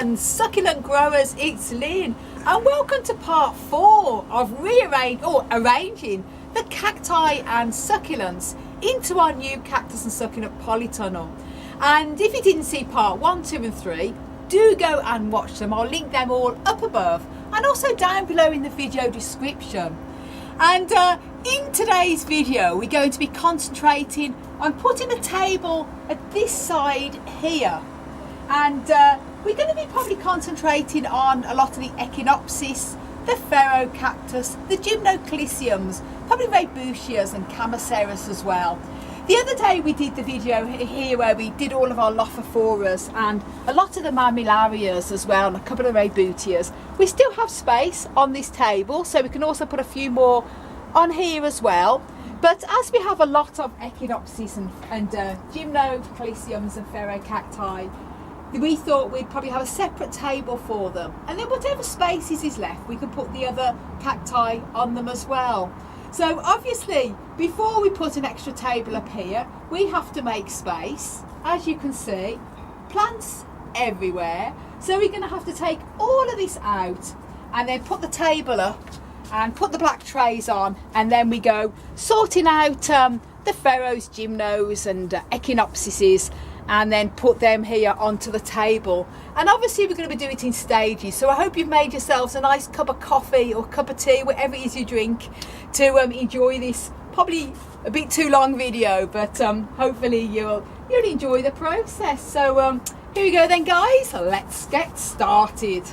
and succulent growers, it's Lynn, and welcome to part 4 of arranging the cacti and succulents into our new cactus and succulent polytunnel. And if you didn't see part 1, 2 and 3, do go and watch them. I'll link them all up above and also down below in the video description. And in today's video we're going to be concentrating on putting a table at this side here, and we're going to be probably concentrating on a lot of the echinopsis, the ferrocactus, the gymnoclisiums, probably raybusias and chamaecereus as well. The other day we did the video here where we did all of our lophophoras and a lot of the mammillarias as well, and a couple of raybutias. We still have space on this table, so we can also put a few more on here as well. But as we have a lot of echinopsis and gymnoclisiums and ferrocacti, we thought we'd probably have a separate table for them, and then whatever spaces is left we can put the other cacti on them as well. So obviously before we put an extra table up here we have to make space. As you can see, plants everywhere, so we're going to have to take all of this out and then put the table up and put the black trays on, and then we go sorting out the ferros, gymnos and echinopsises, and then put them here onto the table. And obviously we're going to be doing it in stages, so I hope you've made yourselves a nice cup of coffee or cup of tea, whatever it is you drink, to enjoy this probably a bit too long video, but hopefully you'll enjoy the process. So here we go then guys, let's get started.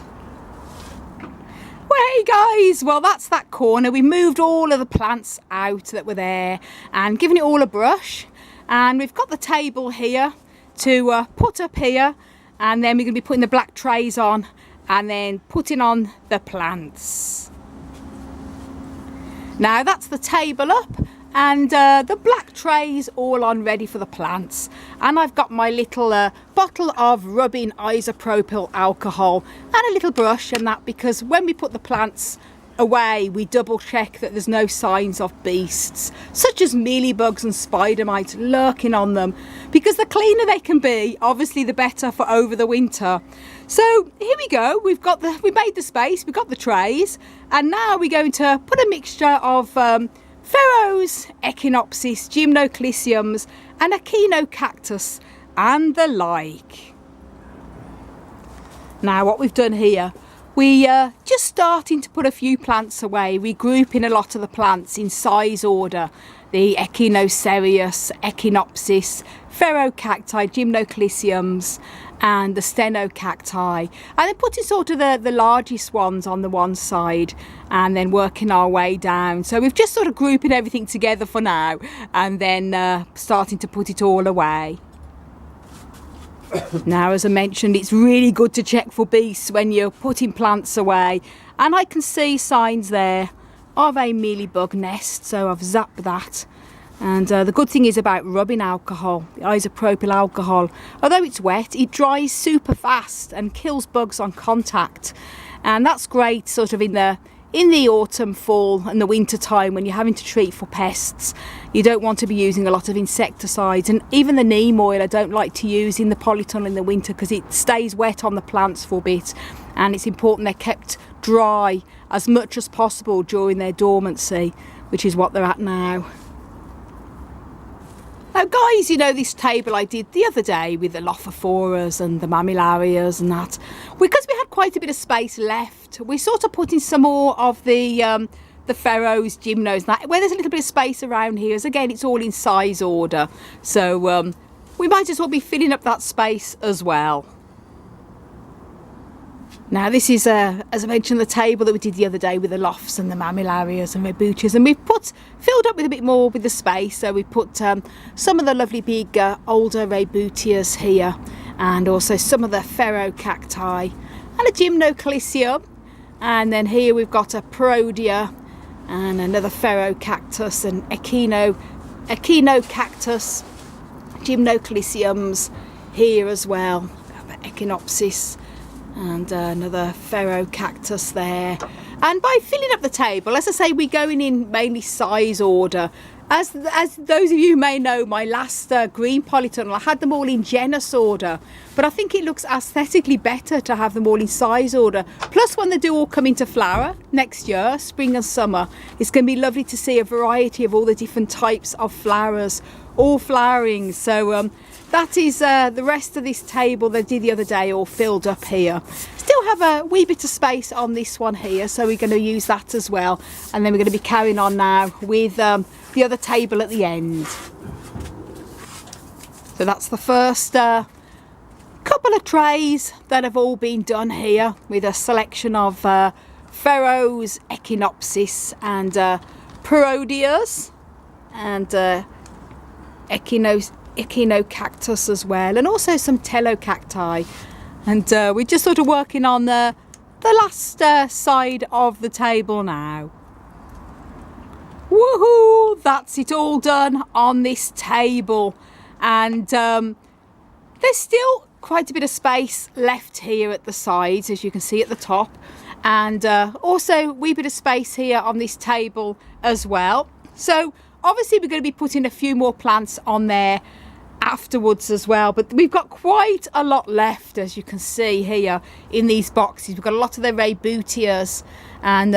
Well, hey guys, well that's that corner. We moved all of the plants out that were there and given it all a brush, and we've got the table here to put up here, and then we're going to be putting the black trays on and then putting on the plants. Now that's the table up, and the black trays all on ready for the plants, and I've got my little bottle of rubbing isopropyl alcohol and a little brush and that, because when we put the plants away we double check that there's no signs of beasts such as mealybugs and spider mites lurking on them, because the cleaner they can be obviously the better for over the winter. So here we go, we made the space, we've got the trays, and now we're going to put a mixture of ferros, echinopsis, gymnoclisiums and echinocactus and the like. Now what we've done here, we just starting to put a few plants away, regrouping a lot of the plants in size order: the echinocereus, echinopsis, ferrocacti, gymnoclisiums and the stenocacti, and then putting sort of the largest ones on the one side and then working our way down. So we've just sort of grouping everything together for now, and then starting to put it all away. Now, as I mentioned, it's really good to check for beasts when you're putting plants away, and I can see signs there of a mealybug nest, so I've zapped that. And the good thing is about rubbing alcohol, the isopropyl alcohol, although it's wet, it dries super fast and kills bugs on contact, and that's great sort of in the autumn, fall and the winter time when you're having to treat for pests. You don't want to be using a lot of insecticides, and even the neem oil I don't like to use in the polytunnel in the winter because it stays wet on the plants for a bit, and it's important they're kept dry as much as possible during their dormancy, which is what they're at now. Now guys, you know this table I did the other day with the lophophoras and the mammillarias and that, because we had quite a bit of space left, we sort of put in some more of the ferros, gymnos and that, where there's a little bit of space around here, as again it's all in size order, so we might as well be filling up that space as well. Now this is, as I mentioned, the table that we did the other day with the lofts and the mammillarias and raybutias, and we've filled up with a bit more with the space, so we put some of the lovely big older raybutias here, and also some of the ferrocacti and a gymnoclisium, and then here we've got a prodia and another ferrocactus and echinocactus, gymnoclisiums here as well, echinopsis and another ferrocactus there. And by filling up the table, as I say, we're going in mainly size order, As those of you may know, my last green polytunnel, I had them all in genus order, but I think it looks aesthetically better to have them all in size order. Plus, when they do all come into flower next year, spring and summer, it's going to be lovely to see a variety of all the different types of flowers all flowering. So that is the rest of this table they did the other day all filled up here. Still have a wee bit of space on this one here, so we're going to use that as well, and then we're going to be carrying on now with the other table at the end. So that's the first couple of trays that have all been done here, with a selection of Pharaohs, Echinopsis and Parodias, and Echinocactus as well, and also some Telocacti. And we're just sort of working on the last side of the table now. Woohoo! That's it all done on this table, and there's still quite a bit of space left here at the sides, as you can see at the top, and also a wee bit of space here on this table as well. So obviously we're going to be putting a few more plants on there afterwards as well, but we've got quite a lot left, as you can see here in these boxes. We've got a lot of the Raybutias and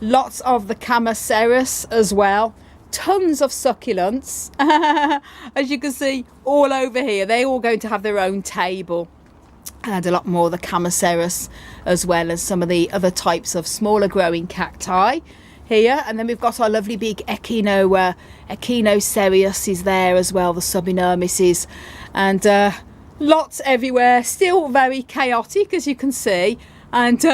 lots of the Camaceras as well, tons of succulents as you can see all over here. They're all going to have their own table, and a lot more of the Camaceras as well as some of the other types of smaller growing cacti here. And then we've got our lovely big Echinocereus is there as well, the Subinermises, and lots everywhere. Still very chaotic, as you can see, and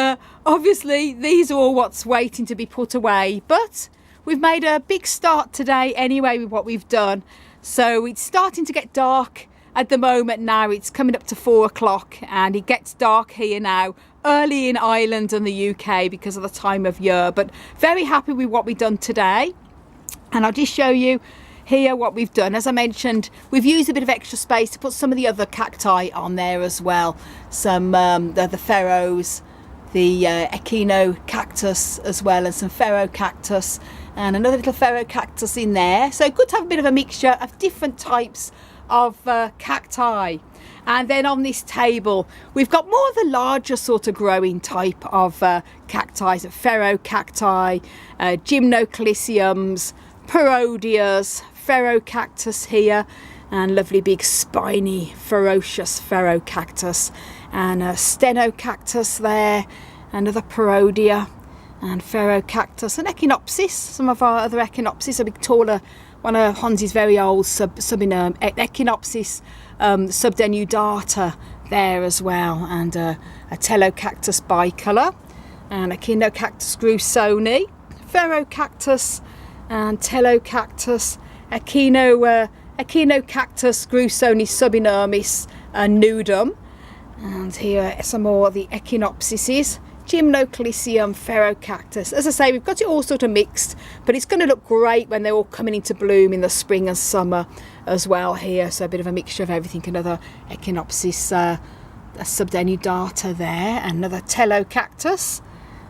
obviously these are all what's waiting to be put away, but we've made a big start today anyway with what we've done. So it's starting to get dark at the moment now. It's coming up to 4 o'clock, and it gets dark here now early in Ireland and the UK because of the time of year, but very happy with what we've done today. And I'll just show you here what we've done. As I mentioned, we've used a bit of extra space to put some of the other cacti on there as well. Some the Pharaohs, the Echinocactus as well, and some Pharaoh-cactus and another little Pharaoh-cactus in there. So good to have a bit of a mixture of different types of cacti. And then on this table we've got more of the larger sort of growing type of cacti, Pharaoh-cacti, Gymnocliciums, Parodias, Pharaoh-cactus here, and lovely big spiny ferocious Pharaoh-cactus, and a Stenocactus there, another Parodia, and Pharaoh-cactus, and Echinopsis. Some of our other Echinopsis, a big taller one of Hansi's very old Echinopsis subdenudata there as well, and a Telocactus bicolor, and Echinocactus grusoni, Pharaoh-cactus and Telocactus, Echinocactus grusoni subinermis nudum, and here are some more of the Echinopsises, Gymnoclicium, Pharaoh-cactus. As I say, we've got it all sort of mixed, but it's going to look great when they're all coming into bloom in the spring and summer as well here. So a bit of a mixture of everything. Another Echinopsis subdenudata there, another Telocactus,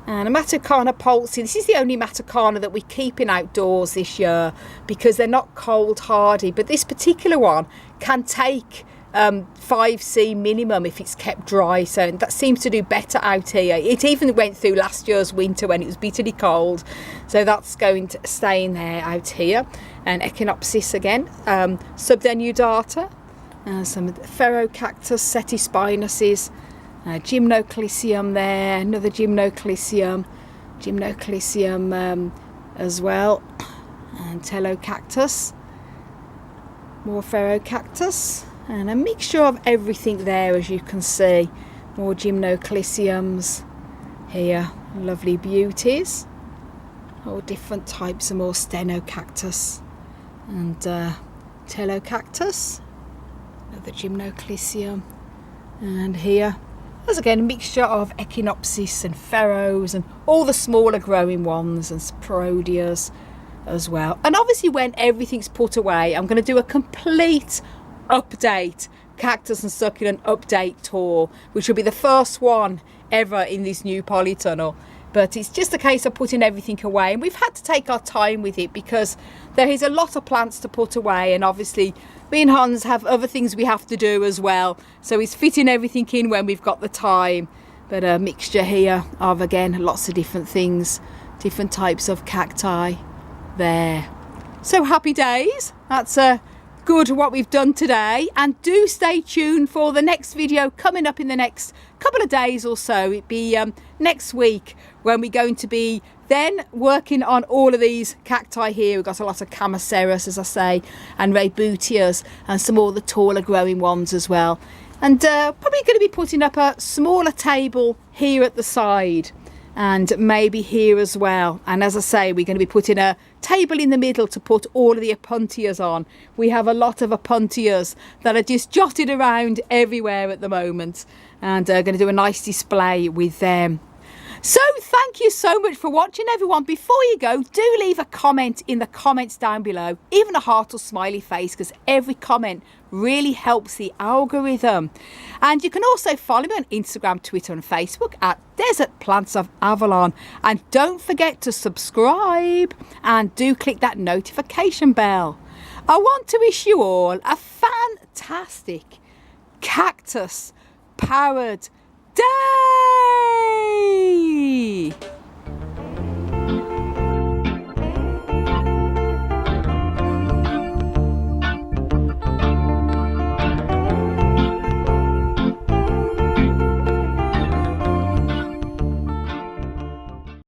and a Matacana pulsi. This is the only Matacana that we're keeping outdoors this year because they're not cold hardy, but this particular one can take 5C minimum if it's kept dry, so that seems to do better out here. It even went through last year's winter when it was bitterly cold, so that's going to stay in there out here. And Echinopsis again, subdenudata, some Pharaoh-cactus, Setispinuses, Gymnoclicium there, another Gymnoclicium as well, and Telocactus, more Pharaoh-cactus, and a mixture of everything there, as you can see. More Gymnocliciums here, lovely beauties, all different types, and more Stenocactus and Telocactus, another Gymnoclicium, and here there's again a mixture of Echinopsis and Pharaohs and all the smaller growing ones, and Parodias as well. And obviously when everything's put away, I'm going to do a complete update, cactus and succulent update tour, which will be the first one ever in this new polytunnel. but it's just a case of putting everything away, and we've had to take our time with it because there is a lot of plants to put away, and obviously me and Hans have other things we have to do as well, so it's fitting everything in when we've got the time. But a mixture here of, again, lots of different things, different types of cacti there. So happy days. That's good what we've done today, and do stay tuned for the next video coming up in the next couple of days or so. It'll be next week when we're going to be then working on all of these cacti here. We've got a lot of Chamaecerus, as I say, and Raybuteas, and some more the taller growing ones as well. And probably going to be putting up a smaller table here at the side, and maybe here as well. And as I say, we're going to be putting a table in the middle to put all of the Opuntias on. We have a lot of Opuntias that are just jotted around everywhere at the moment, and going to do a nice display with them. So thank you so much for watching, everyone. Before you go, do leave a comment in the comments down below, even a heart or smiley face, because every comment really helps the algorithm. And you can also follow me on Instagram, Twitter and Facebook at Desert Plants of Avalon. And don't forget to subscribe, and do click that notification bell. I want to wish you all a fantastic cactus powered day.